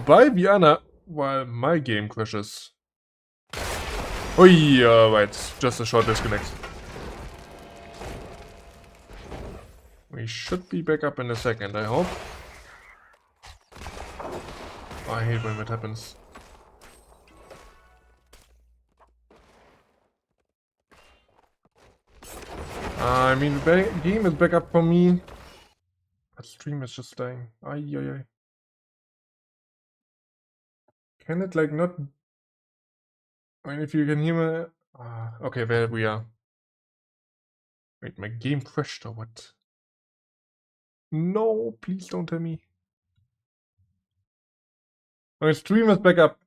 by Vienna while my game crashes. Oi, right, just a short disconnect. We should be back up in a second, I hope. I hate when that happens. I mean, the game is back up for me. But stream is just dying. Ay, ay, ay. Can it, like, not... I mean, if you can hear me... okay, there we are. Wait, my game crashed or what? No, please don't tell me. My stream is back up.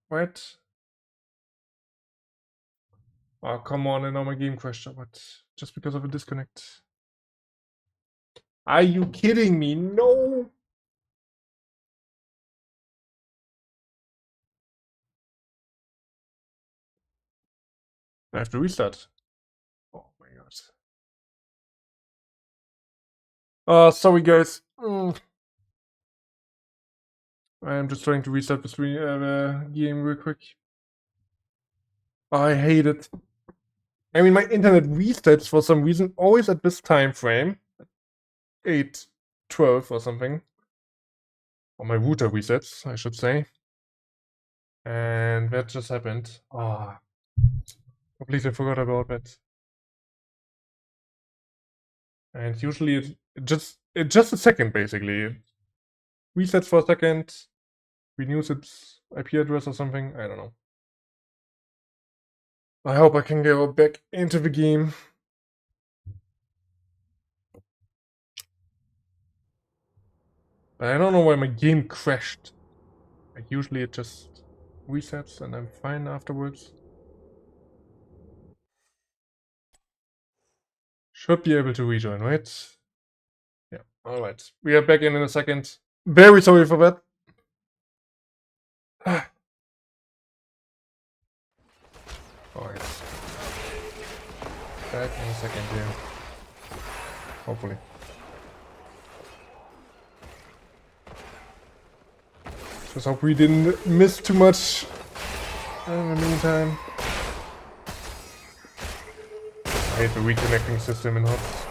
What? Oh, come on, and now my game crashed or what? Just because of a disconnect. Are you kidding me? No! I have to restart. Oh my god. Sorry guys. I'm just trying to restart the game real quick. I hate it. I mean, my internet resets for some reason always at this time frame. 8:12 or something. Or my router resets, I should say. And that just happened. Ah, completely forgot about that. And usually it just a second basically. It resets for a second, renews its IP address or something. I don't know. I hope I can go back into the game. I don't know why my game crashed. Like usually it just resets and I'm fine afterwards. Should be able to rejoin, right? Yeah, alright. We are back in a second. Very sorry for that. Alright. Back in a second here. Hopefully. Just hope we didn't miss too much in the meantime. I hate the reconnecting system in HOTS.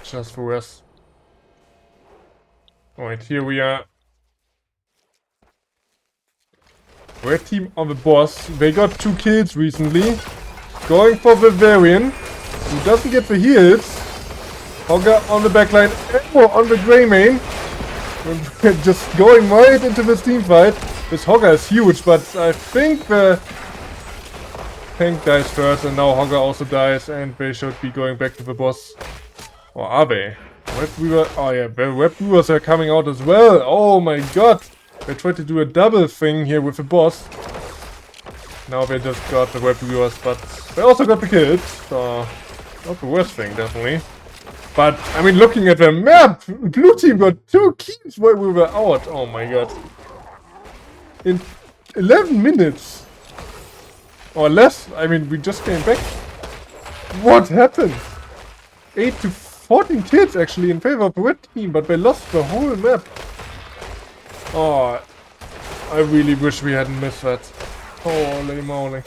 Just for us. Alright, here we are. Red team on the boss. They got 2 kills recently. Going for Bavarian, who doesn't get the heals. Hogger on the backline, Elmo on the grey main. Just going right into this team fight. This Hogger is huge, but I think the tank dies first, and now Hogger also dies, and they should be going back to the boss. Or are they? Oh yeah, the web viewers are coming out as well. Oh my god! They tried to do a double thing here with the boss. Now they just got the web viewers, but they also got the kills. So, not the worst thing, definitely. But, I mean, looking at the map, blue team got 2 kills while we were out. Oh my god. In 11 minutes. Or less. I mean, we just came back. What happened? 8 to 14 kills actually in favor of the red team, but they lost the whole map. Oh, I really wish we hadn't missed that. Holy moly.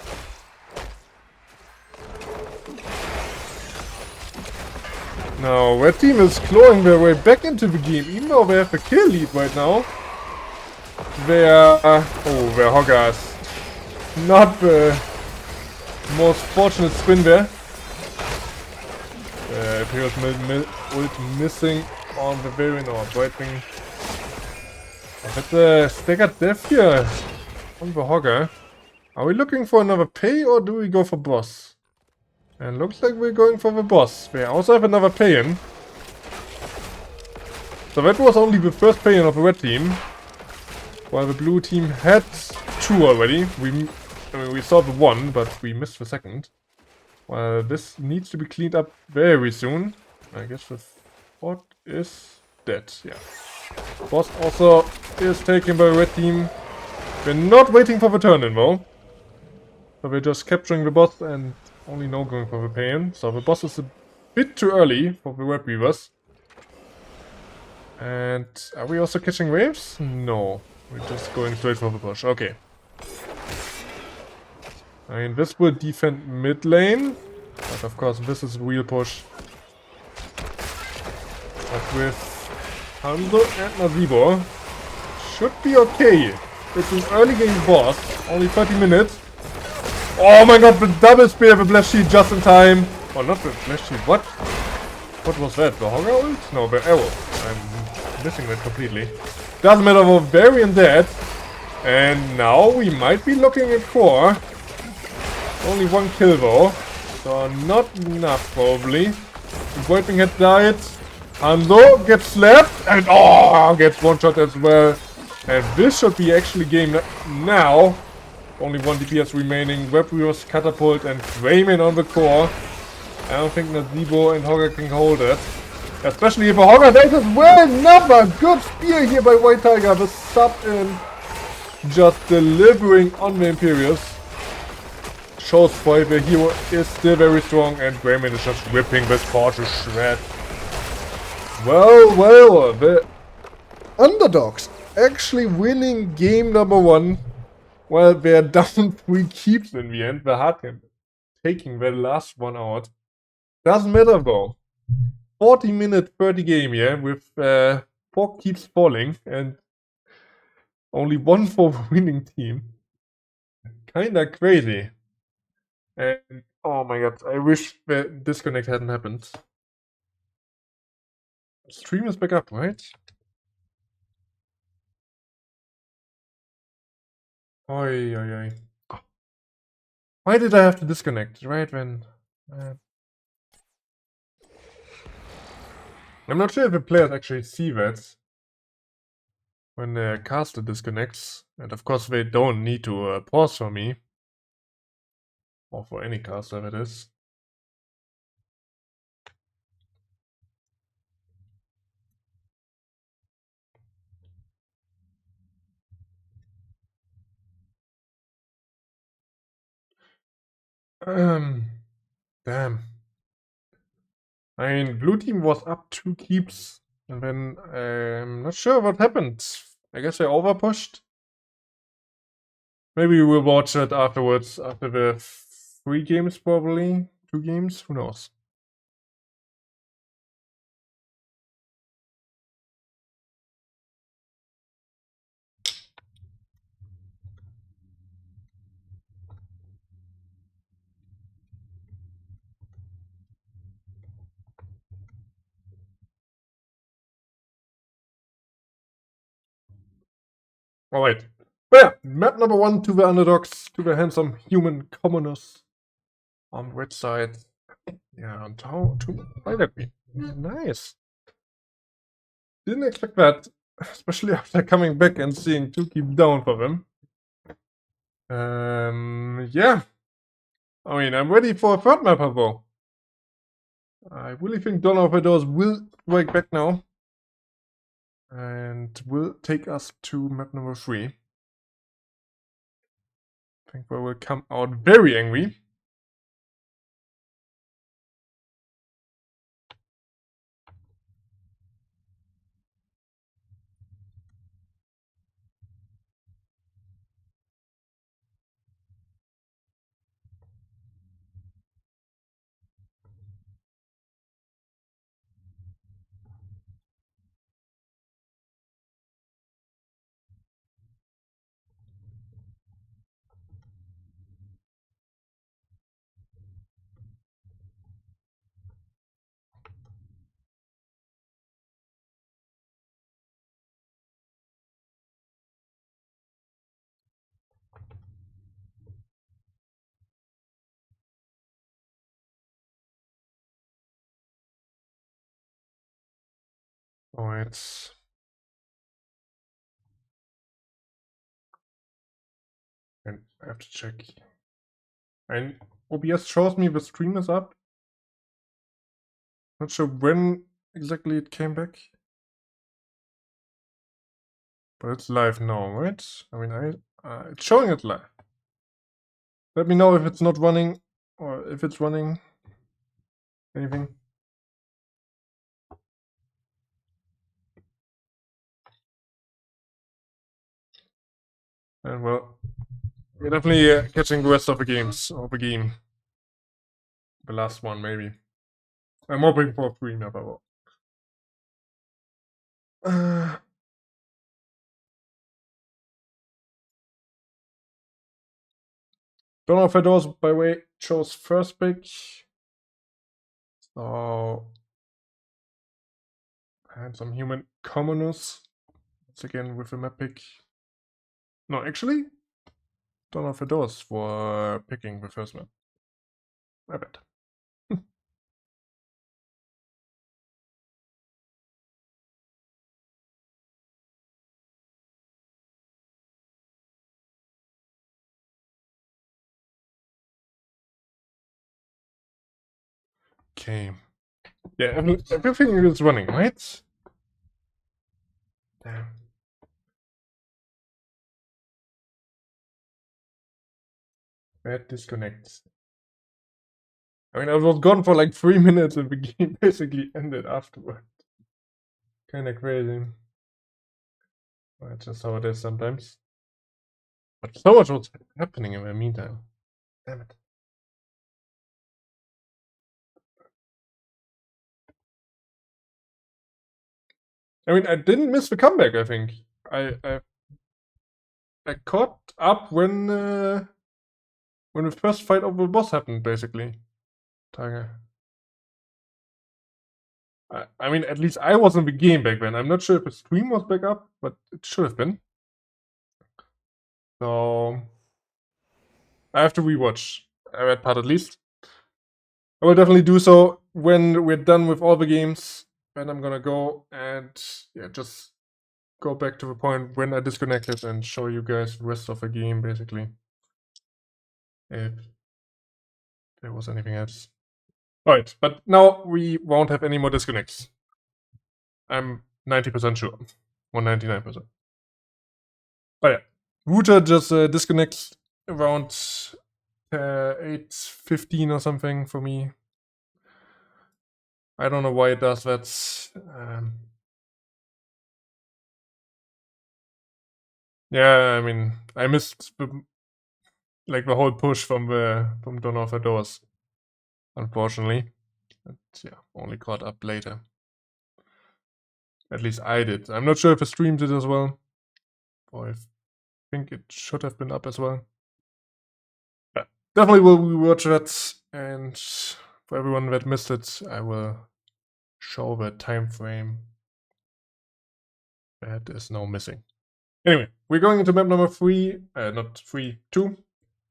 Now, red team is clawing their way back into the game, even though they have the kill lead right now. They are... their Hoggers. Not the most fortunate spin there. Appears ult missing on the Bavarian or Brightwing. That's a staggered death here on the Hogger. Are we looking for another pay or do we go for boss? And looks like we're going for the boss. We also have another pay-in. So that was only the first pay-in of the red team. While the blue team had 2 already. I mean, we saw the 1, but we missed the second. Well, this needs to be cleaned up very soon. I guess the bot is dead, yeah. Boss also is taken by the red team. We're not waiting for the turn-in though. So we're just capturing the boss and only now going for the pay-in. So the boss is a bit too early for the web weavers. And are we also catching waves? No, We're just going straight for the push. Okay. I mean, this will defend mid lane. But of course, this is a real push. But with Hanzo and Nazibo, should be okay. It's an early game boss. Only 30 minutes. Oh my god, the double spear with Blast Shield just in time. Oh, not the Blast Shield. What? What was that? The Hogger ult? No, the arrow. I'm missing that completely. Doesn't matter, we're very in dead. And now we might be looking at core. Only one kill though. So not enough probably. Voidwing had died. Hanzo gets slapped and gets one shot as well. And this should be actually game now. Only one DPS remaining. Web Reverse Catapult and Rayman on the core. I don't think Nazibo and Hogger can hold it. Especially if a Hogger dies as well. Another good spear here by White Tiger. The sub in. Just delivering on the Imperius. Shows why the hero is still very strong and Greyman is just ripping this core to shred. Well, the underdogs actually winning game number 1. Well, they're down 3 keeps in the end. The hard game taking the last one out. Doesn't matter though. 40-minute 30 game here with 4 keeps falling and only 1 for the winning team. Kinda crazy. And oh my god, I wish the disconnect hadn't happened. Stream is back up, right? Oi, oi, oi. Why did I have to disconnect right when... I'm not sure if the players actually see that when the caster disconnects. And of course they don't need to pause for me. Or for any caster that is. Damn. I mean, blue team was up 2 keeps. And then I'm not sure what happened. I guess they overpushed. Maybe we'll watch it afterwards, after the 3 games probably. 2 games, who knows. Alright. But yeah, map number 1 to the underdogs, to the handsome human commoners on the red side. Yeah, and how to find at me. Nice. Didn't expect that, especially after coming back and seeing 2 keep down for them. Yeah. I mean, I'm ready for a third map though. I really think Dawn of Fedoras will strike back now. And will take us to map number 3. I think we will come out very angry. Alright. And I have to check. And OBS shows me the stream is up. Not sure when exactly it came back. But it's live now, right? I mean, it's showing it live. Let me know if it's not running or if it's running. Anything. And well, we're definitely catching the rest of the games of the game. The last one, maybe. I'm hoping for 3 now, but well. Don't know if Fedoras, by the way, chose first pick. So, and some human commoners. Once again with a map pick. No, actually, don't know if Fedoras for picking the first map. I bet. Okay. Yeah, everything is running, right? Damn. Bad disconnect. I mean, I was gone for like 3 minutes and the game basically ended afterward. Kinda crazy. That's just how it is sometimes. But so much was happening in the meantime. Damn it. I mean, I didn't miss the comeback, I think. I caught up when the first fight of the boss happened, basically. Tiger. I mean, at least I was in the game back then. I'm not sure if the stream was back up, but it should have been. So I have to rewatch that part at least. I will definitely do so when we're done with all the games. Then I'm gonna go and yeah, just go back to the point when I disconnected and show you guys the rest of the game, basically. If there was anything else. Alright, but now we won't have any more disconnects. I'm 90% sure. 199%. But yeah, router just disconnects around 8:15 or something for me. I don't know why it does that. Yeah, I mean, I missed the whole push from Dawn of the Doors, unfortunately. But yeah, only caught up later. At least I did. I'm not sure if the stream did as well. Or I think it should have been up as well. But definitely will rewatch that, and for everyone that missed it, I will show the time frame that is now missing. Anyway, we're going into map number 3, not 3, 2,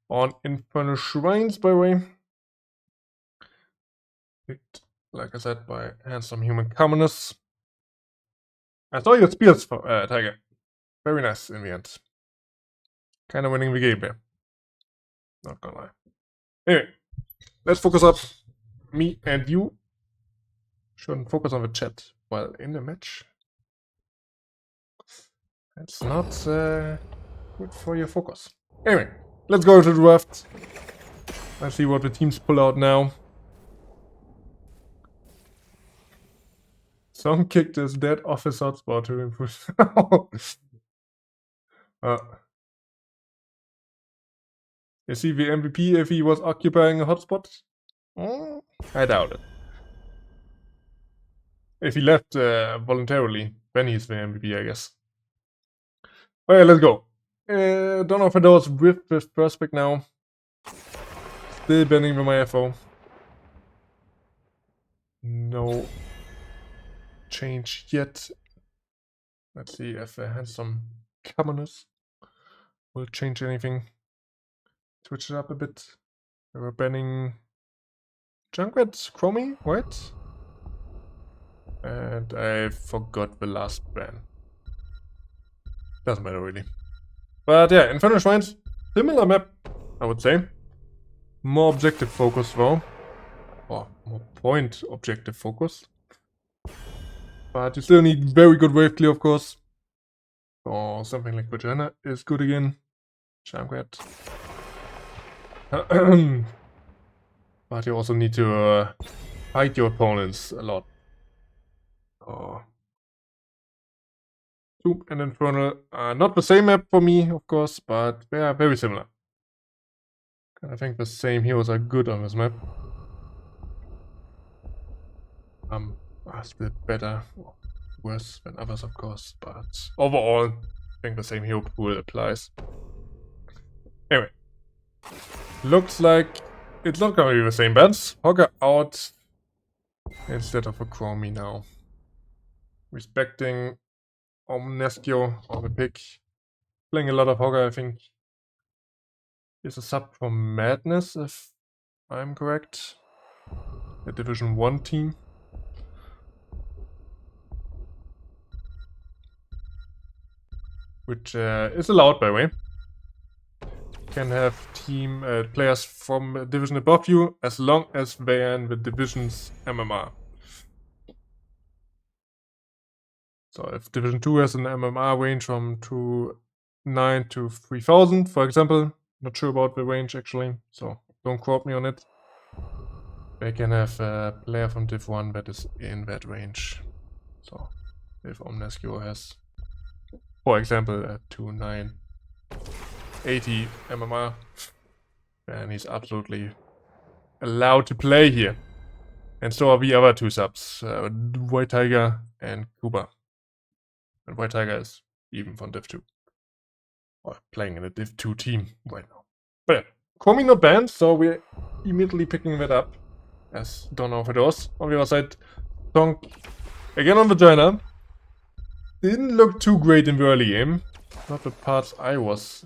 on Infernal Shrines, by the way. Picked, like I said, by Handsome Human Commoners. I saw your spears, Tiger. Very nice in the end. Kind of winning the game there. Not gonna lie. Anyway, let's focus up. Me and you shouldn't focus on the chat while in the match. That's not good for your focus. Anyway, let's go to the draft. Let's see what the teams pull out now. Some kicked his dead off his hotspot to improve. Is he the MVP if he was occupying a hotspot? I doubt it. If he left voluntarily, then he's the MVP, I guess. Alright, let's go. Don't know if I know what's with this prospect now. Still bending with my FO. No change yet. Let's see if Handsome Commoners will change anything. Switch it up a bit. We're banning Junkrat Chromie, right? And I forgot the last ban. Doesn't matter really. But yeah, Infernal Shrines, similar map, I would say. More objective focus though. Or more point objective focus. But you still need very good wave clear, of course. Or something like Vagina is good again. Junkrat. But you also need to fight your opponents a lot. Oh. Tomb and Infernal are not the same map for me, of course, but they are very similar. I think the same heroes are good on this map. Are still better, or worse than others, of course, but overall, I think the same hero pool applies. Anyway, looks like it's not gonna be the same bands. Hogger out instead of a Chromie now. Respecting Omnescio on the pick. Playing a lot of Hogger, I think. Is a sub from Madness, if I'm correct. The Division 1 team. Which is allowed, by the way. You can have team players from a division above you as long as they are in the division's MMR. So if Division 2 has an MMR range from 2.9 to 3,000, for example, not sure about the range actually, so don't quote me on it. They can have a player from Div 1 that is in that range. So if Omnescio has, for example, a 2.980 MMR, then he's absolutely allowed to play here. And so are the other two subs, White Tiger and Kuba. And White Tiger is even from Div 2. Or playing in a Div 2 team right now. But yeah, Komi not banned, so we're immediately picking that up. As don't know Fedoras. On the other side, Tonk again on Vagina. Didn't look too great in the early game. Not the parts I was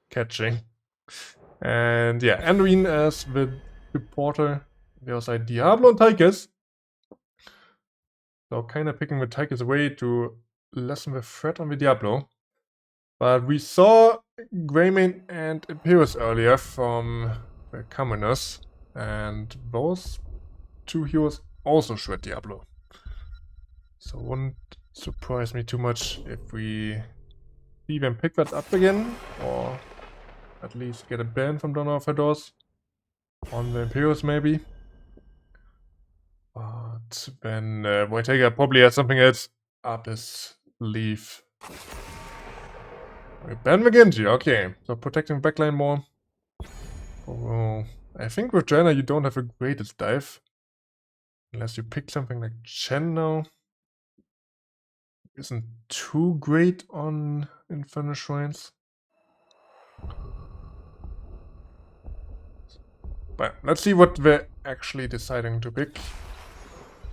catching. And yeah, Andreen as the reporter. The other side, Diablo and Tychus. So kind of picking the Tychus away to lessen the threat on the Diablo. But we saw Greymane and Imperius earlier from the Commoners. And those two heroes also shred Diablo. So wouldn't surprise me too much if we see them pick that up again. Or at least get a ban from Donner of Fedoras. On the Imperius maybe. But then White Tiger probably has something else up his sleeve. Okay, ban McGinty, okay. So protecting backline more. Oh, I think with Jaina you don't have a greatest dive. Unless you pick something like Chen now. Isn't too great on Infernal Shrines. But let's see what they're actually deciding to pick.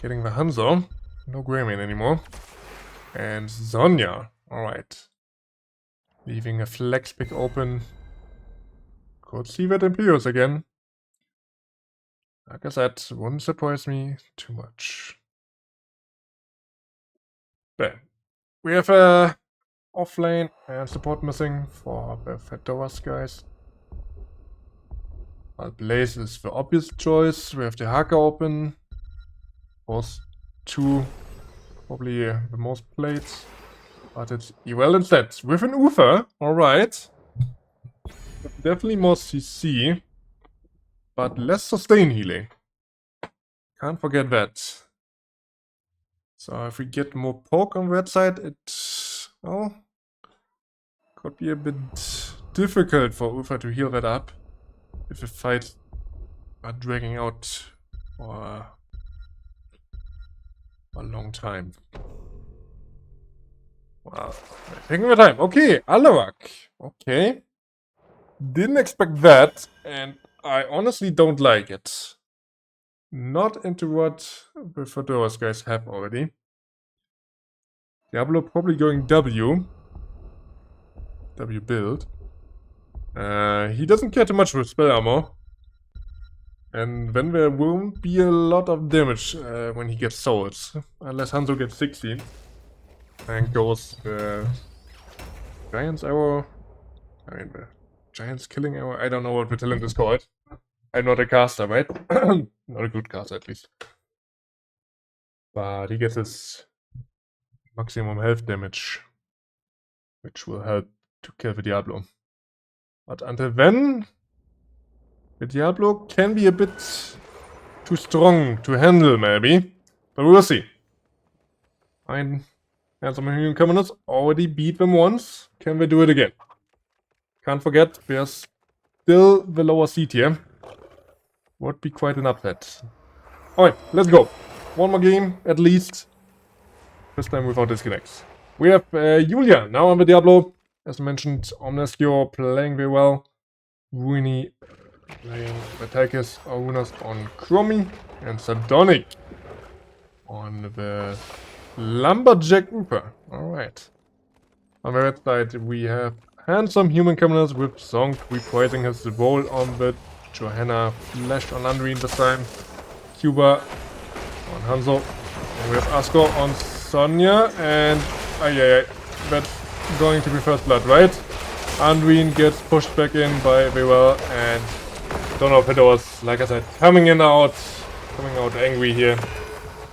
Getting the Hanzo. No Greymane anymore. And Zonya. Alright. Leaving a flex pick open. Could see that Imperius again. Like I said, wouldn't surprise me too much. But we have a offlane and support missing for the Fedoras guys. Well, Blaze is the obvious choice. We have the Haka open. Those two probably the most played. But it's Ewell instead. With an Uther, alright. Definitely more CC. But less sustain healing. Can't forget that. So if we get more poke on that side, it, well, could be a bit difficult for Uther to heal that up. If the fights are dragging out for a long time. Wow, taking the time. Okay, Alawak. Okay. Didn't expect that, and I honestly don't like it. Not into what the Fedoras guys have already. Diablo probably going W. W build. He doesn't care too much with spell armor. And then there won't be a lot of damage when he gets souls. Unless Hanzo gets 16. And goes Giant's Arrow. I mean, the Giant's Killing Arrow. I don't know what the talent is called. I'm not a caster, right? Not a good caster, at least. But he gets his maximum health damage. Which will help to kill the Diablo. But until then, the Diablo can be a bit too strong to handle, maybe. But we'll see. Fine. And some human commoners already beat them once. Can we do it again? Can't forget, we are still the lower seed here. Would be quite an upset. Alright, let's go. One more game, at least. This time without disconnects. We have Julia now on the Diablo. As mentioned, Omnescure playing very well. Ruini playing Attackers, Arunas on Chromie. And Sardonic on the Lumberjack Reaper. Alright. On the red side, we have handsome human commoners with Zonk reprising his role on the Johanna Flash on Unreal this time. Cuba on Hanzo. And we have Asko on Sonya. And that's going to be first blood, right? Andreen gets pushed back in by very well. And don't know if Fedoras, like I said, coming out angry here.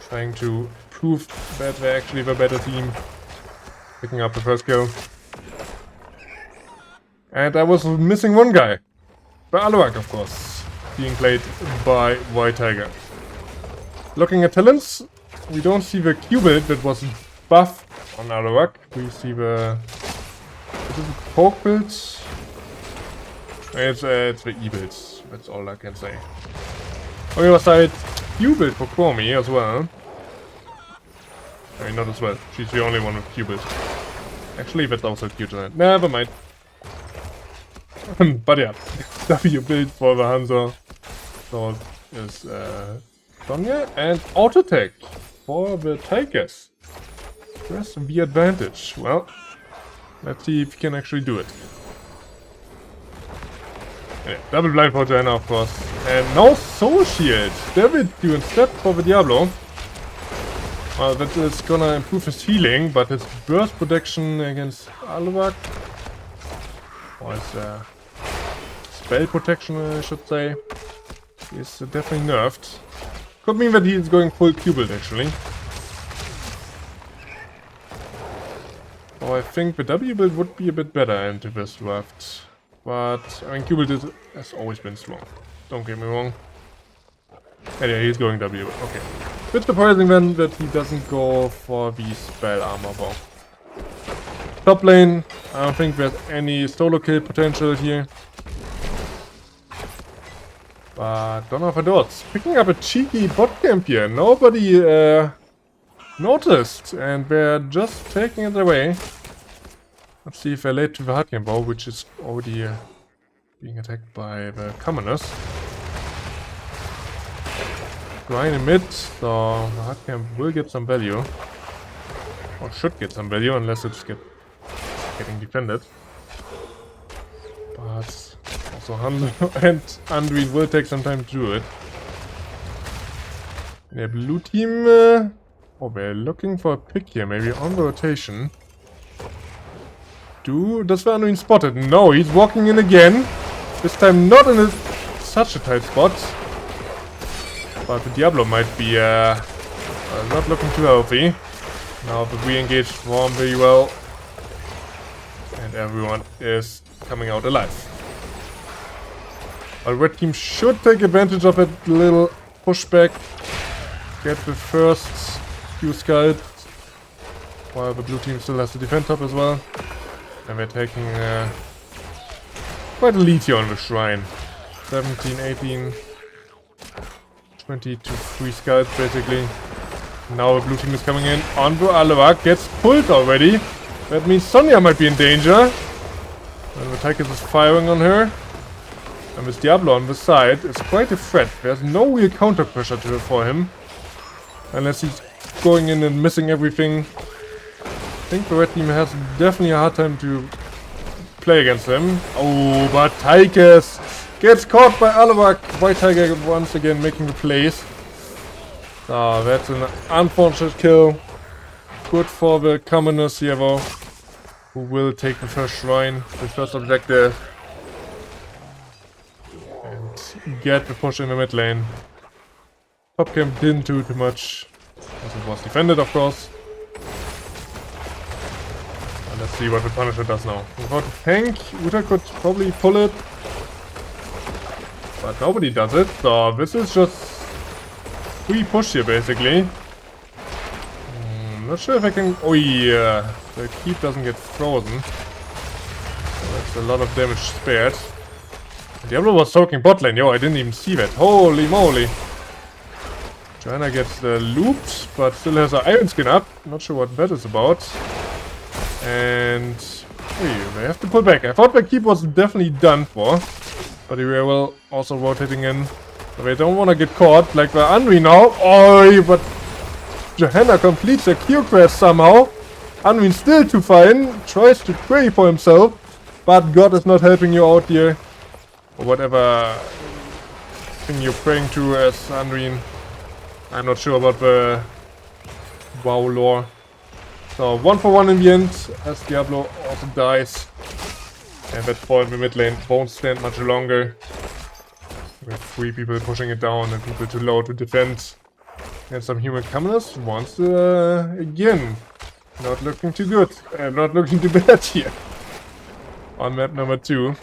Trying to prove that they're actually the better team. Picking up the first kill. And I was missing one guy. By Aluak, of course. Being played by White Tiger. Looking at talents, we don't see the Q-build that was buff on Aluak. We see the... Is it the Poke build? It's the E-build. That's all I can say. On the other side, Q-build for Chromie as well. I mean, not as well. She's the only one with Q-build. Actually, that's also Q tonight. Never mind. But yeah, W build for the Hanzo. So is Sonya and auto attack for the Tigers. Press the advantage. Well, let's see if we can actually do it. Yeah, double blind for Johanna, of course. And no soul shield. David do instead for the Diablo. Well, that is gonna improve his healing, but his burst protection against Aluak, or his spell protection, I should say, is definitely nerfed. Could mean that he is going full Q-build, actually. So I think the W build would be a bit better into this draft. But, I mean, Q-build has always been strong. Don't get me wrong. And yeah, he's going W. Okay. Bit surprising then that he doesn't go for the spell armor bow. Top lane, I don't think there's any solo kill potential here. But don't know if it does. Picking up a cheeky bot camp here. Nobody noticed, and they're just taking it away. Let's see if they're late to the hard game bow, which is already being attacked by the commoners. Grind in mid, so the hard camp will get some value. Or should get some value, unless it's getting defended. But also Hanzo and Andreen will take some time to do it. The blue team... oh, we're looking for a pick here, maybe on the rotation. Does Andreen spot it? No, he's walking in again. This time not in such a tight spot. But the Diablo might be not looking too healthy. Now the re-engaged form very well. And everyone is coming out alive. Our red team should take advantage of it, little pushback. Get the first few skulls. While the blue team still has to defend top as well. And we're taking quite a lead here on the shrine. 17, 18... 20 to 3 skulls basically. Now the blue team is coming in. Onbu Aluak gets pulled already. That means Sonya might be in danger. And the Tigers is firing on her. And with Diablo on the side, it's quite a threat. There's no real counter pressure for him. Unless he's going in and missing everything. I think the red team has definitely a hard time to play against him. Oh, but Tigers gets caught by Aluak. White Tiger once again making the plays. So that's an unfortunate kill. Good for the commoners here though, who will take the first shrine, the first objective. And get the push in the mid lane. Top camp didn't do too much, as it was defended of course. And let's see what the Punisher does now. Without the tank, Uta could probably pull it. But nobody does it, so this is just free push here basically. I'm not sure if I can... Oh yeah, the keep doesn't get frozen. So that's a lot of damage spared. Diablo was soaking bot lane. Yo, I didn't even see that. Holy moly. Joanna gets looped, but still has her iron skin up. Not sure what that is about. And... Hey, they have to pull back. I thought the keep was definitely done for. But they were well also rotating in. So they don't want to get caught like the Anri now. Oh, but Johanna completes a Q quest somehow. Anri still too fine. Tries to pray for himself. But God is not helping you out here. Or whatever thing you're praying to as Anri. I'm not sure about the WoW lore. So 1 for 1 in the end as Diablo also dies. And that fall in the mid lane won't stand much longer. With 3 people pushing it down and people too low to defend. And some human commoners once again. Not looking too good. Not looking too bad here. On map number 2.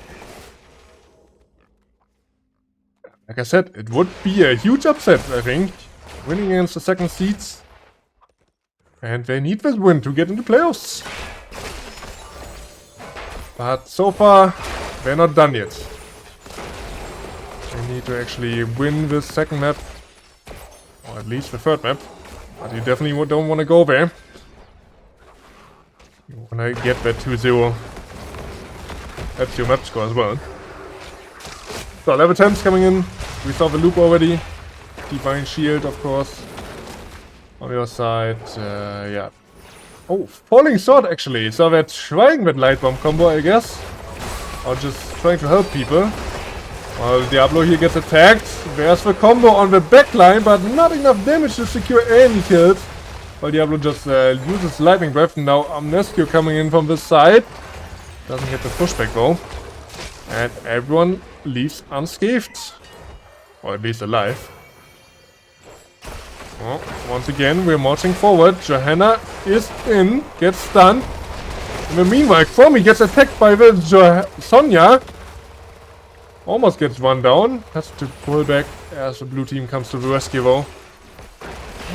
Like I said, it would be a huge upset, I think. Winning against the second seeds. And they need this win to get into playoffs. But so far, they're not done yet. They need to actually win this second map. Or at least the third map. But you definitely don't want to go there. You want to get that 2-0. That's your map score as well. So level 10's coming in. We saw the loop already. Divine Shield, of course. On the other side, yeah. Oh, Falling Sword actually. So they're trying that Light Bomb combo, I guess. Or just trying to help people. While Diablo here gets attacked. There's the combo on the backline, but not enough damage to secure any kills. While Diablo just uses Lightning Breath. And now Amnescio coming in from this side. Doesn't get the pushback though. And everyone leaves unscathed. Or at least alive. Well, once again, we're marching forward. Johanna is in, gets stunned. In the meanwhile, Chromie gets attacked by the Sonya. Almost gets run down. Has to pull back as the blue team comes to the rescue though.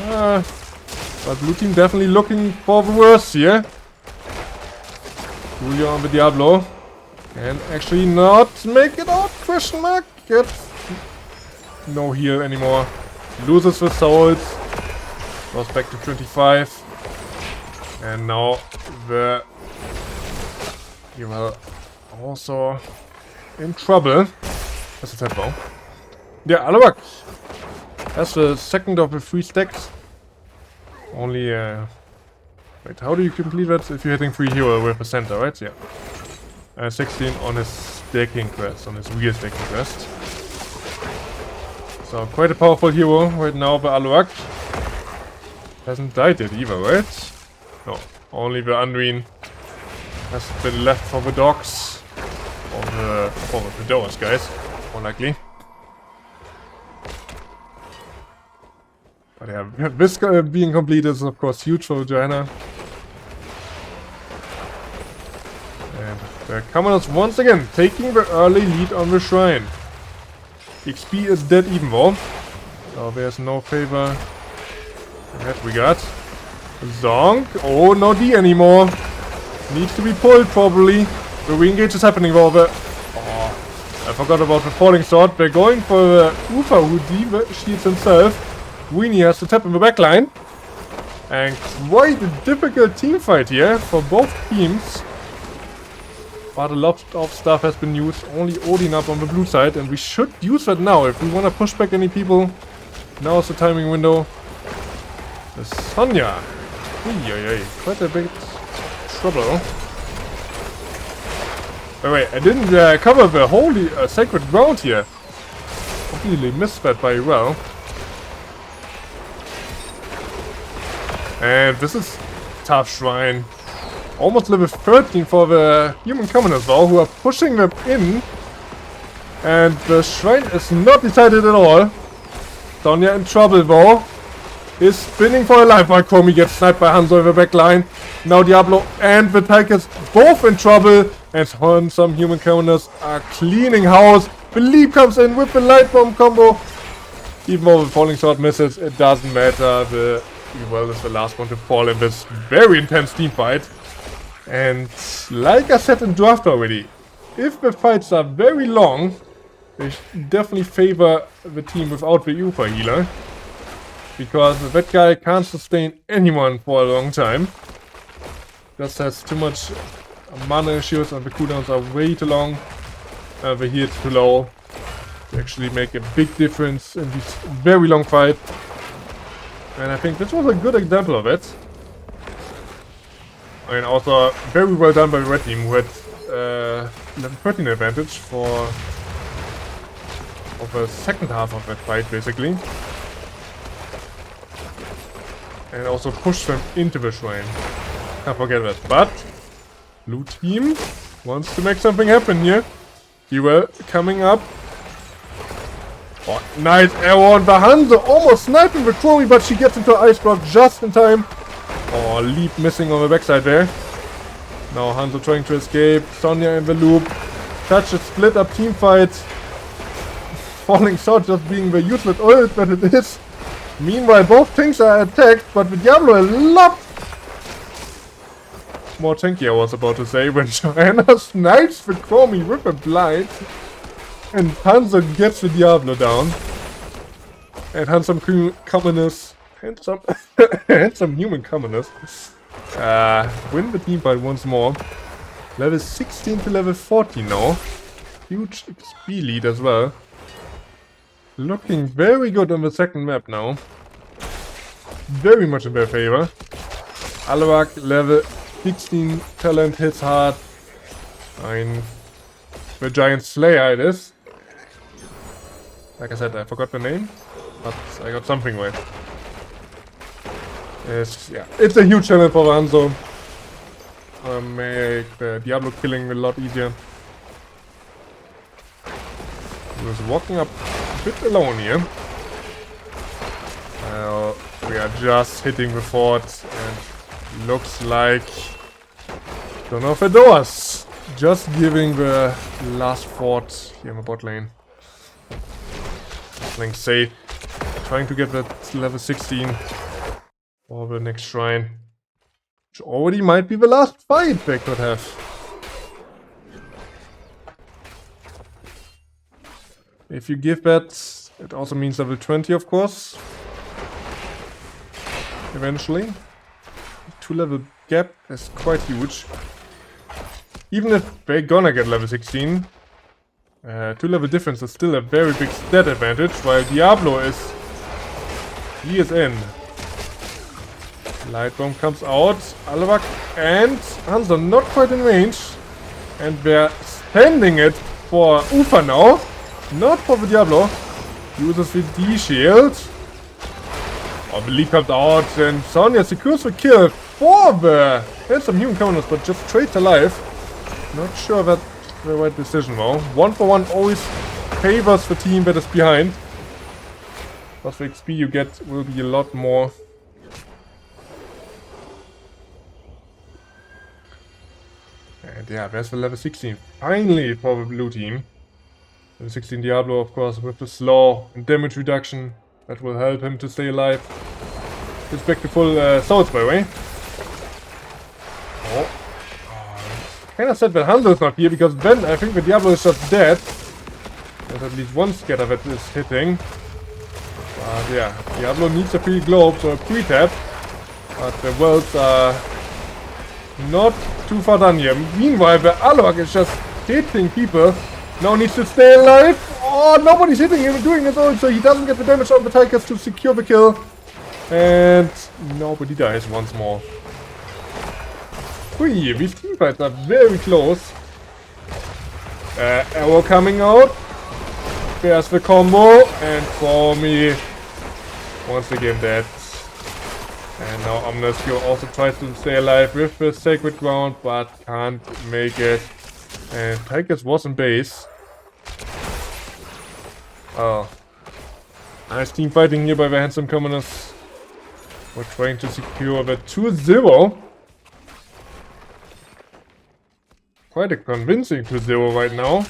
But blue team definitely looking for the worst here. Julio on the Diablo. And actually not make it out, question mark. Gets no heal anymore. Loses the souls. Goes back to 25. And now the... You are also in trouble. That's a tempo. Yeah, Alabak. That's the second of the 3 stacks. Only, wait, how do you complete that if you're hitting 3 hero with a center, right? Yeah. 16 on his stacking quest, on his real stacking quest. So, quite a powerful hero right now, the Aluak. Hasn't died yet either, right? No, only the Unreen has been left for the dogs. Or the Fedoras guys, more likely. But yeah, this being completed is of course huge for Joanna. And the commoners once again taking the early lead on the shrine. XP is dead even though. So there's no favor that we got. Zonk. Oh, no D anymore. Needs to be pulled probably. The re-engage is happening over. Oh, I forgot about the Falling Sword. They're going for the Ufa who shields himself. Weenie has to tap in the backline. And quite a difficult team fight here for both teams. But a lot of stuff has been used. Only Odin up on the blue side. And we should use that now. If we want to push back any people, now is the timing window. The Sonya. Quite a big trouble. Oh wait, I didn't cover the holy sacred ground here. Completely missed that by well. And this is tough shrine. Almost level 13 for the human commoners though, who are pushing them in. And the shrine is not decided at all. Sonya in trouble though. Is spinning for a life while Chromie gets sniped by Hanzo in the backline. Now Diablo and the Tigers both in trouble. And some human commoners are cleaning house. The leap comes in with the light bomb combo. Even though the Falling Sword misses, it doesn't matter. The Well is the last one to fall in this very intense team fight. And like I said in draft already, if the fights are very long, they definitely favor the team without the Uber healer. Because that guy can't sustain anyone for a long time. Just has too much mana issues and the cooldowns are way too long. The heal is too low. To actually make a big difference in this very long fight. And I think this was a good example of it. And also very well done by the red team who had level 13 advantage for the second half of that fight basically. And also pushed them into the shrine. Can't forget that. But blue team wants to make something happen here. You were coming up. Oh, nice arrow on the Hanzo. Almost sniping the Chloe, but she gets into ice block just in time. Oh, leap missing on the backside there. Now Hanzo trying to escape. Sonya in the loop. Such a split up team fight. Falling short just being the useless ult that it is. Meanwhile, both tanks are attacked, but with Diablo a lot more tanky, I was about to say, when Joanna snipes the Chromie with a blind. And Hanzo gets the Diablo down. And handsome commoners. Handsome human commoners. Win the team fight once more. Level 16 to level 14 now. Huge XP lead as well. Looking very good on the second map now. Very much in their favor. Alawak level 16 talent hits hard. The Giant Slayer it is. Like I said, I forgot the name, but I got something right. It's a huge challenge for Hanzo. Make the Diablo killing a lot easier. He was walking up a bit alone here. We are just hitting the fort and looks like don't know Fedoras just giving the last fort here in the bot lane. Playing safe, trying to get that level 16 for the next shrine. Which already might be the last fight they could have. If you give that, it also means level 20 of course. Eventually. 2 level gap is quite huge. Even if they're gonna get level 16, 2 level difference is still a very big stat advantage, while Diablo he is in. Light bomb comes out, Alawak and Hanzo not quite in range. And they're standing it for Ufa now, not for the Diablo. Uses the D-shield. Oh, the lead comes out and Sonya secures the kill for the handsome human commoners, but just trades alive. Not sure that's the right decision though. 1 for 1 always favors the team that is behind. But the XP you get will be a lot more. And yeah, there's the level 16. Finally for the blue team. Level 16 Diablo, of course, with the slow and damage reduction. That will help him to stay alive. He's back to full souls, by the way. Oh. Kinda sad that Hanzo is not here, because then I think the Diablo is just dead. There's at least one scatter that is hitting. But yeah, Diablo needs a free globe, so a pre-tap. But the worlds are not too far done here. Meanwhile, the Alawak is just hitting people. Now needs to stay alive. Oh, nobody's hitting him doing his own, so he doesn't get the damage on the Tigers to secure the kill. And nobody dies once more. Ui, these teamfights are very close. Arrow coming out. There's the combo. And for me, once again dead. And now Omniscure also tries to stay alive with the Sacred Ground, but can't make it. And Tigers was in base. Oh. Nice team fighting here by the handsome commoners. We're trying to secure the 2-0. Quite a convincing 2-0 right now.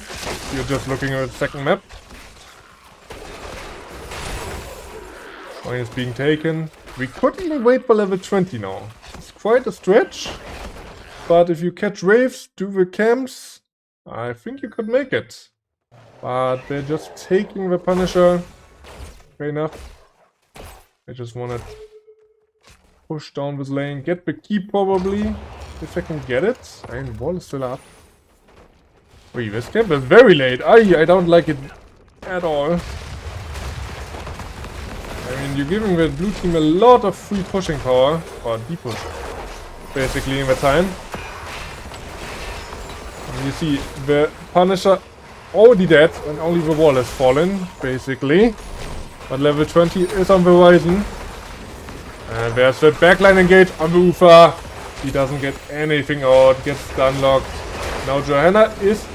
You're just looking at the second map. Point is being taken. We could even wait for level 20 now. It's quite a stretch. But if you catch waves, do the camps, I think you could make it. But they're just taking the Punisher. Fair enough. I just wanna push down this lane. Get the key probably. If I can get it. Iron wall is still up. Wait, this camp is very late. I don't like it at all. I mean, you're giving the blue team a lot of free pushing power. Or deep-push. Basically in the time. And you see, the Punisher already dead and only the wall has fallen, basically. But level 20 is on the horizon. And there's the backline engage on the Ufa. He doesn't get anything out, gets stunlocked. Now Johanna is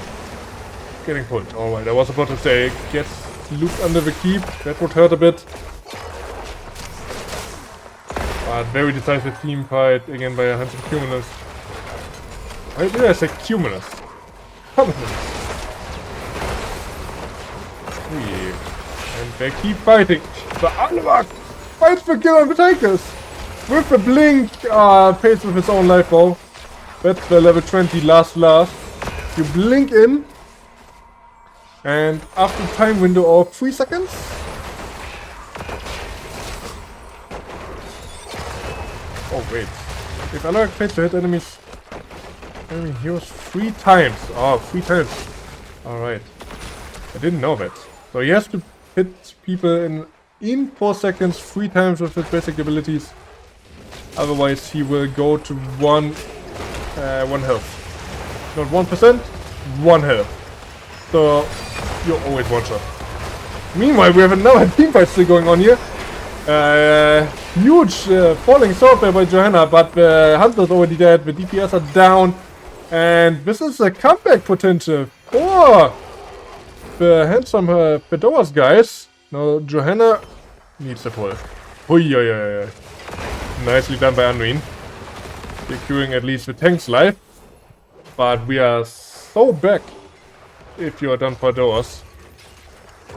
getting pulled. Alright, I was about to say, gets looped under the keep. That would hurt a bit. But very decisive team fight again by a handsome Cumulus. Why did I say Cumulus? Cumulus. And they keep fighting. The Undermark fights for kill on the Tigers. With the blink, pays with his own life bow. That's the level 20 last. You blink in. And after time window of 3 seconds. Oh wait. If Alaric fails to hit enemy heroes 3 times. Oh, 3 times. Alright. I didn't know that. So he has to hit people in 4 seconds 3 times with his basic abilities. Otherwise he will go to 1 health. Not 1%, 1 health. So you're always one shot. Meanwhile, we have another teamfight still going on here. Huge falling sword there by Johanna, but the Hunter's already dead, the DPS are down. And this is a comeback potential for the handsome Fedoras guys. Now Johanna needs a pull. Oi. Nicely done by Unwin. Securing at least the tank's life. But we are so back if you are done for doors.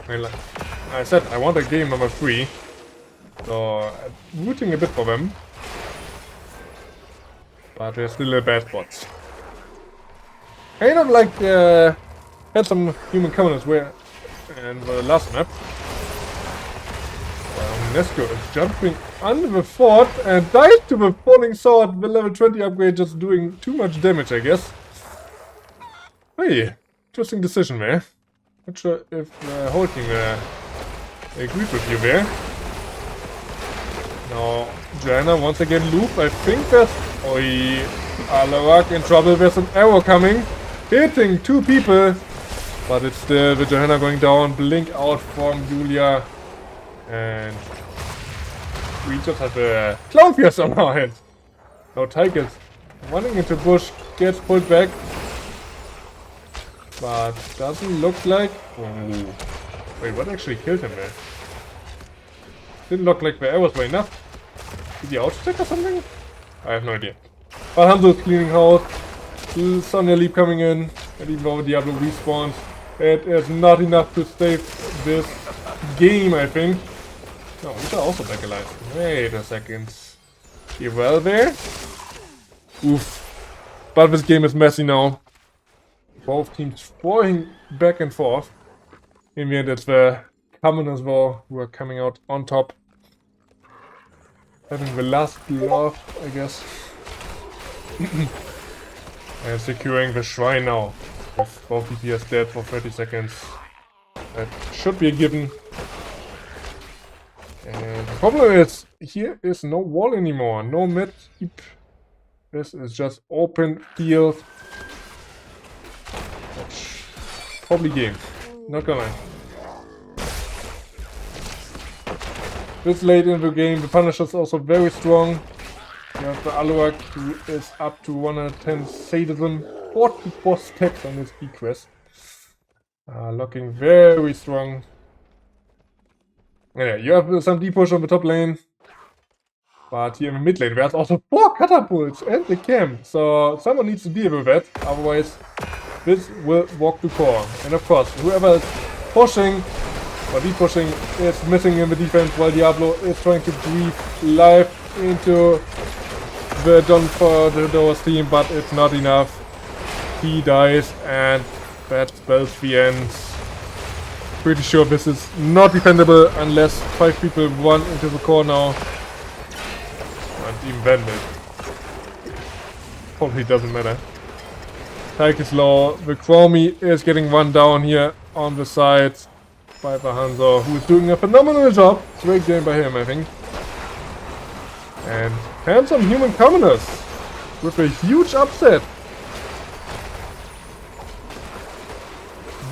Like I said, I want a game number 3. So I'm rooting a bit for them. But they're still in bad spots. Kind of like had some human commoners where in the last map. Nesco is jumping under the fort and died to the falling sword. The level 20 upgrade just doing too much damage, I guess. Hey, interesting decision there. Not sure if Hulking agreed with you there. Now, Johanna once again loop. I think that's... Oi, Alarak in trouble. There's an arrow coming. Hitting 2 people. But it's still the Johanna going down. Blink out from Julia. And we just have a clown pierce on our hands. Now Tigers running into bush, gets pulled back. But doesn't look like... Oh. Wait, what actually killed him there? Didn't look like the arrows were enough. Did he out-attack or something? I have no idea. But Hanzo's cleaning house. Sonya Leap coming in. And even though Diablo respawns, it is not enough to save this game, I think. No, we are also back alive. Wait a second. You well there? Oof. But this game is messy now. Both teams falling back and forth. In the end, it's the Commoners War who are coming out on top. Having the last laugh, I guess. And securing the shrine now. With both DPS dead for 30 seconds. That should be a given. And the problem is, here is no wall anymore, no mid keep. This is just open field. That's probably game, not gonna lie. This late in the game, the Punisher is also very strong. You have the Aluak, who is up to 110 sadism, 44 stacks on his B-quest. Looking very strong. Yeah, you have some D-push on the top lane. But here in the mid lane, there's also 4 catapults and the camp. So someone needs to deal with that. Otherwise, this will walk to core. And of course, whoever is pushing But deep pushing is missing in the defense while Diablo is trying to breathe life into the Don Fedoras team, but it's not enough. He dies, and that spells the end. Pretty sure this is not defendable unless 5 people run into the core now. And even then it probably doesn't matter. Tyke is low. The Chromie is getting run down here on the side by the Hanzo, who is doing a phenomenal job. Great game by him, I think. And handsome human commoners with a huge upset.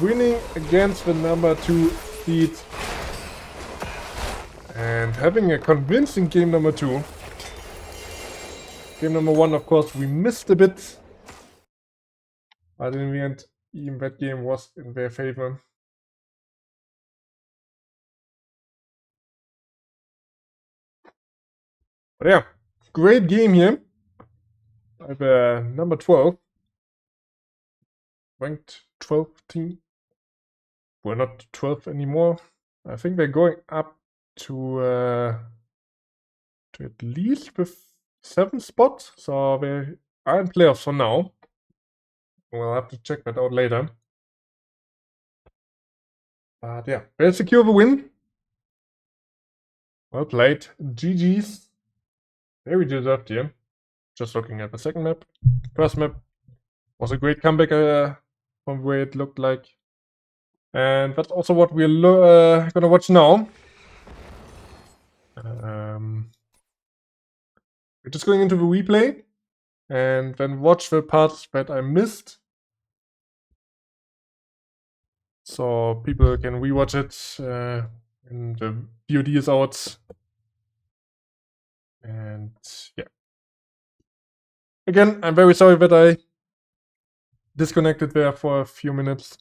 Winning against the number 2 seed. And having a convincing game number 2. Game number 1, of course, we missed a bit. But in the end, even that game was in their favor. But yeah, great game here. I have number 12. Ranked 12 team. We're not 12 anymore. I think they're going up to at least the 7th spot. So they are in playoffs for now. We'll have to check that out later. But yeah, they'll secure the win. Well played. GG's. Very deserved here. Just looking at the second map. First map was a great comeback from the way it looked like. And that's also what we're gonna watch now. We're just going into the replay and then watch the parts that I missed. So people can rewatch it when the VOD is out. And yeah. Again, I'm very sorry that I disconnected there for a few minutes.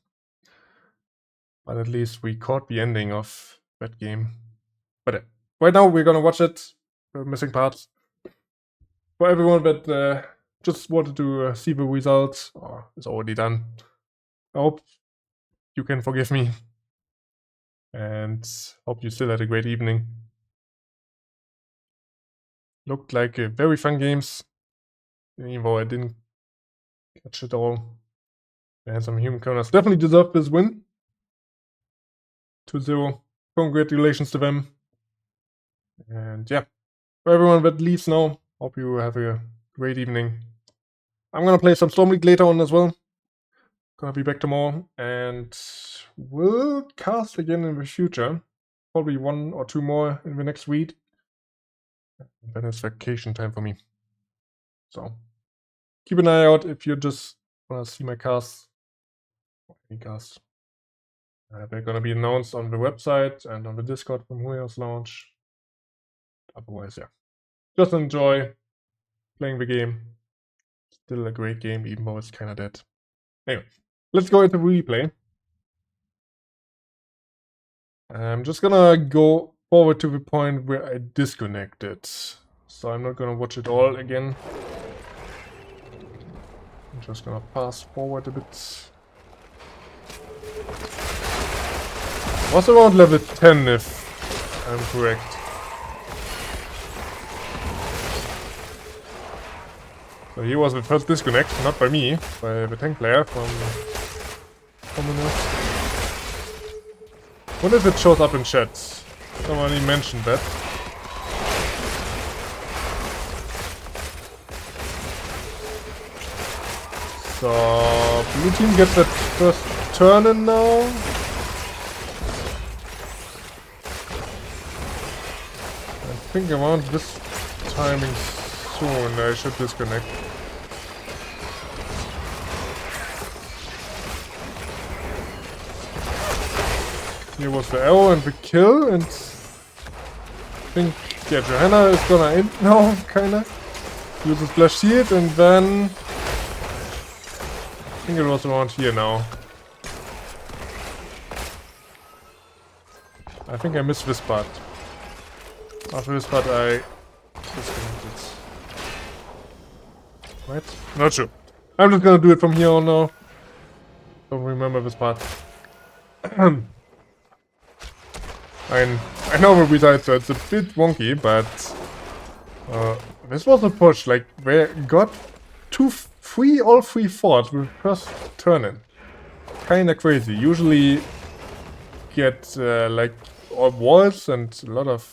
But at least we caught the ending of that game. But right now we're gonna watch it, the missing parts. For everyone that just wanted to see the results, or is already done, I hope you can forgive me. And hope you still had a great evening. Looked like very fun games, even though I didn't catch it all. And some human corners definitely deserved this win. 2-0. Congratulations to them. And yeah, for everyone that leaves now, hope you have a great evening. I'm gonna play some Storm League later on as well. Gonna be back tomorrow, and we'll cast again in the future. Probably 1 or 2 more in the next week. Then it's vacation time for me. So keep an eye out if you just wanna see my casts. Any casts. They're gonna be announced on the website and on the Discord from Huya's launch. Otherwise, yeah. Just enjoy playing the game. Still a great game, even though it's kinda dead. Anyway, let's go into replay. I'm just gonna go forward to the point where I disconnected. So I'm not gonna watch it all again. I'm just gonna fast forward a bit. Was around level 10 if I'm correct. So he was the first disconnect, not by me, by the tank player from Commoners. What if it shows up in chat? Somebody mentioned that. So blue team gets that first turn in now. I think around this timing soon I should disconnect. Here was the arrow and the kill, and I think, yeah, Johanna is gonna end now, kinda. Uses Flash Shield, and then I think it was around here now. I think I missed this part. After this part I disconnected. Right? Not sure. I'm just gonna do it from here on now. Don't remember this part. I know we're beside, so it's a bit wonky, but this was a push. Like, they got all three forts with first turn in. Kinda crazy. Usually get like all walls and a lot of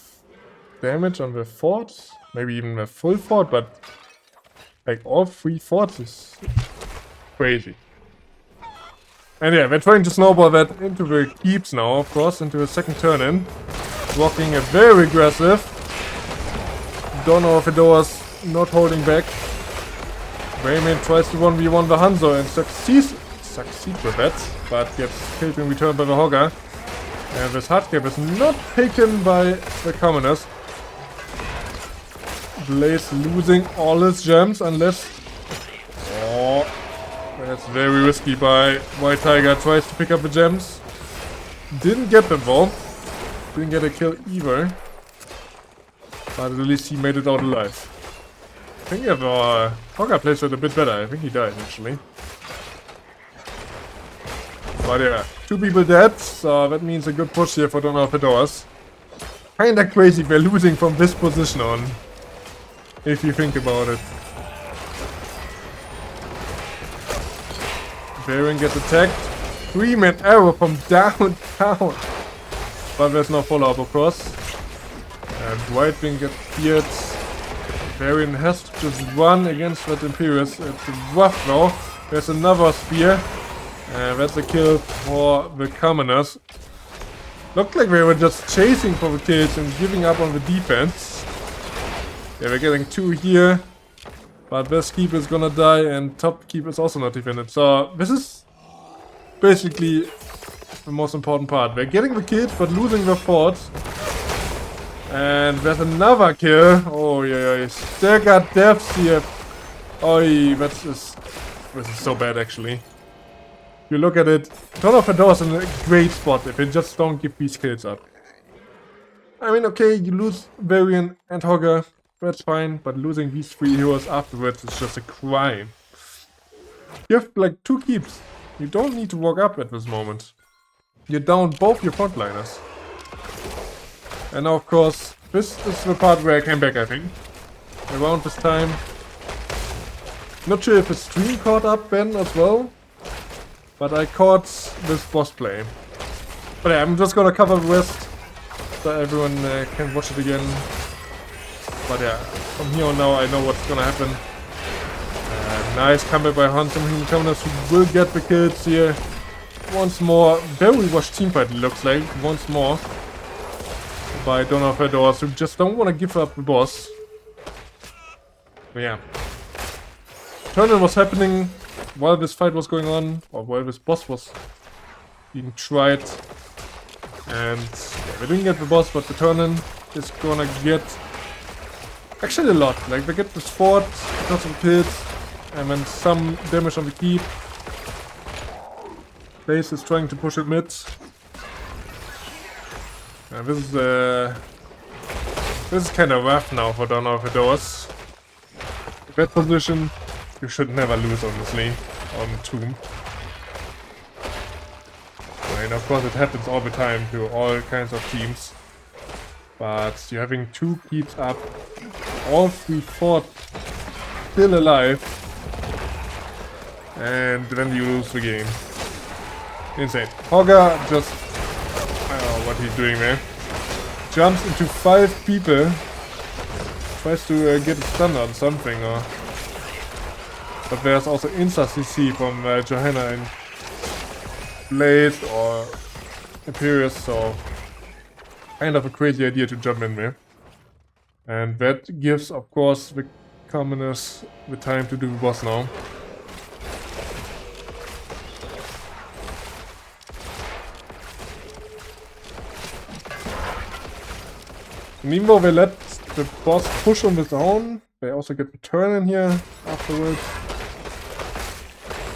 damage on the forts, maybe even a full fort, but like all three forts is crazy. And yeah, we're trying to snowball that into the keeps now, of course, into the second turn in. Walking a very aggressive. Fedoras not holding back. Rayman tries to 1v1 the Hanzo and succeeds with that, but gets killed in return by the Hogger. And this hardcap is not taken by the commoners. Blaze losing all his gems unless... Oh, that's very risky by White Tiger. Tries to pick up the gems. Didn't get them though. Didn't get a kill either. But at least he made it out alive. I think if Hogger plays it a bit better. I think he died actually. But yeah, 2 people dead, so that means a good push here for Fedoras. Kinda crazy we're losing from this position on, if you think about it. Baron gets attacked. 3-man arrow from downtown. But there's no follow-up, of course. And Whitewing gets speared. Baron has to just run against that Imperius. It's rough though. There's another spear. That's a kill for the commoners. Looked like they were just chasing for the kills and giving up on the defense. Yeah, we're getting 2 here. But this keep is gonna die and top keep is also not defended. So this is basically the most important part. We're getting the kills but losing the forts. And there's another kill. Oh yeah, staggered deaths here. Oh, this is so bad actually. You look at it, Fedoras in a great spot if they just don't give these kills up. I mean, okay, you lose Varian and Hogger, that's fine, but losing these 3 heroes afterwards is just a crime. You have like 2 keeps. You don't need to walk up at this moment. You're down both your frontliners. And now, of course, this is the part where I came back, I think. Around this time. Not sure if the stream caught up then as well. But I caught this boss play. But yeah, I'm just gonna cover the rest so everyone can watch it again. But yeah, from here on now I know what's gonna happen. Nice comeback by Hunt and Human Commoners who will get the kills here. Once more, very washed teamfight it looks like. Once more. By Fedoras who just don't want to give up the boss. But yeah. Turn-in was happening while this fight was going on, or while this boss was being tried. And yeah, we didn't get the boss, but the turn-in is gonna get actually a lot. Like they get this fort, lots of kills, and then some damage on the keep. Blaze is trying to push it mid. And this is kind of rough now for Fedoras. That position. You should never lose, honestly, on Tomb. And of course it happens all the time to all kinds of teams. But you're having 2 keeps up, all 3 forts still alive, and then you lose the game. Insane. Hogger just... I don't know what he's doing there. Jumps into 5 people. Tries to get a stun on something or... But there's also insta-CC from Johanna and Blaze or Imperius, so kind of a crazy idea to jump in there. And that gives, of course, the commoners the time to do the boss now. And even though they let the boss push on his own, they also get the turn in here afterwards.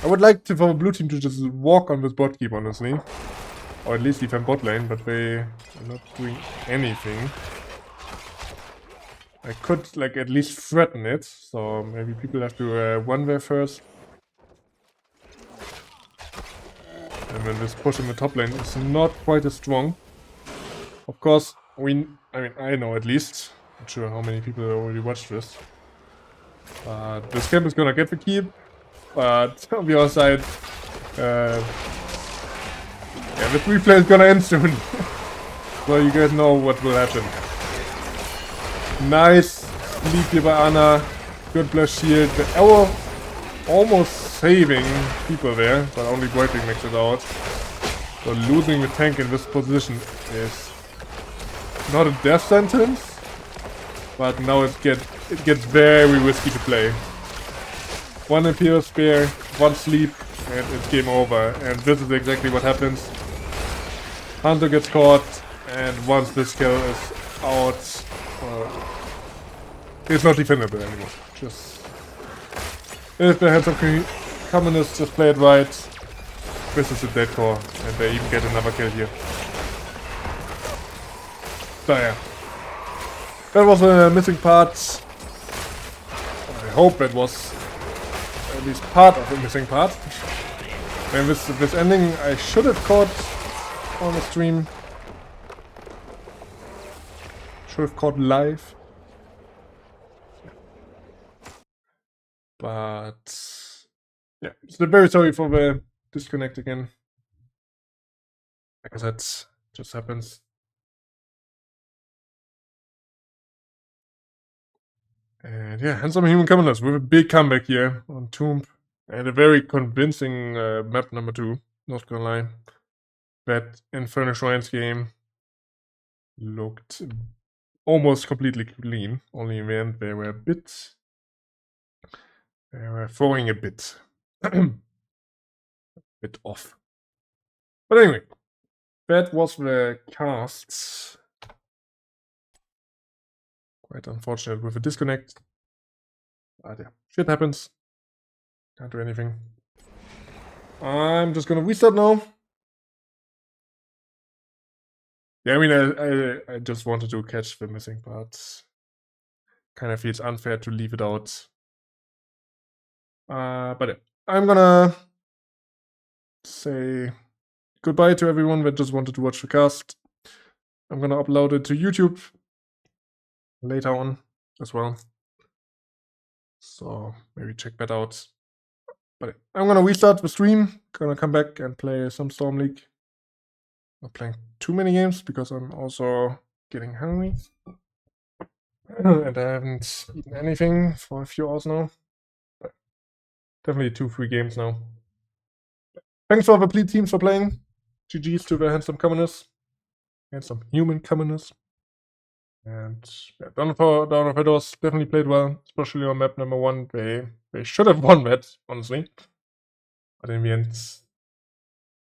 I would like for the blue team to just walk on this bot keep, honestly. Or at least defend bot lane, but they are not doing anything. I could, like, at least threaten it, so maybe people have to one way first. And then this push in the top lane is not quite as strong. Of course, I know at least. Not sure how many people already watched this. This camp is gonna get the keep, but on the other side, yeah, the replay is gonna end soon. So you guys know what will happen. Nice leap here by Anna. Good blast shield. The arrow almost saving people there, but only Breitling makes it out. So losing the tank in this position is not a death sentence, but now it gets very risky to play. One Imperial Spear, one sleep, and it's game over. And this is exactly what happens. Hunter gets caught, and once this kill is out, it's not defendable anymore. Just if the Hands of Communists just play it right, this is a dead core, and they even get another kill here. So yeah, that was a missing part. I hope that was at least part of the missing part. And this ending I should have caught on the stream. Should have caught live. But yeah, so very sorry for the disconnect again. Like I said, just happens. And yeah, Handsome Human Commoners with a big comeback here on Tomb. And a very convincing map number 2, not gonna lie. That Infernal Shrines game looked almost completely clean. Only in the end they were throwing a bit. bit off. But anyway, that was the cast. Quite unfortunate with a disconnect. But yeah, shit happens. Can't do anything. I'm just gonna restart now. Yeah, I mean, I just wanted to catch the missing parts. Kind of feels unfair to leave it out. But yeah, I'm gonna say goodbye to everyone that just wanted to watch the cast. I'm gonna upload it to YouTube later on as well. So maybe check that out. But I'm gonna restart the stream. Gonna come back and play some Storm League. Not playing too many games because I'm also getting hungry. And I haven't eaten anything for a few hours now. But definitely 2-3 games now. Thanks for the complete teams for playing. GG's to the Handsome Commoners. Handsome Human Commoners. And yeah, Dawn of Fedoras definitely played well, especially on map number 1. They should have won that, honestly. But in the end,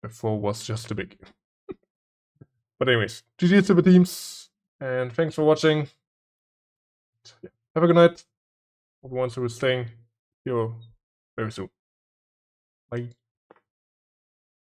the 4 was just too big. But anyways, GG's to the teams, and thanks for watching. Yeah, have a good night. Everyone who is staying, see you very soon. Bye.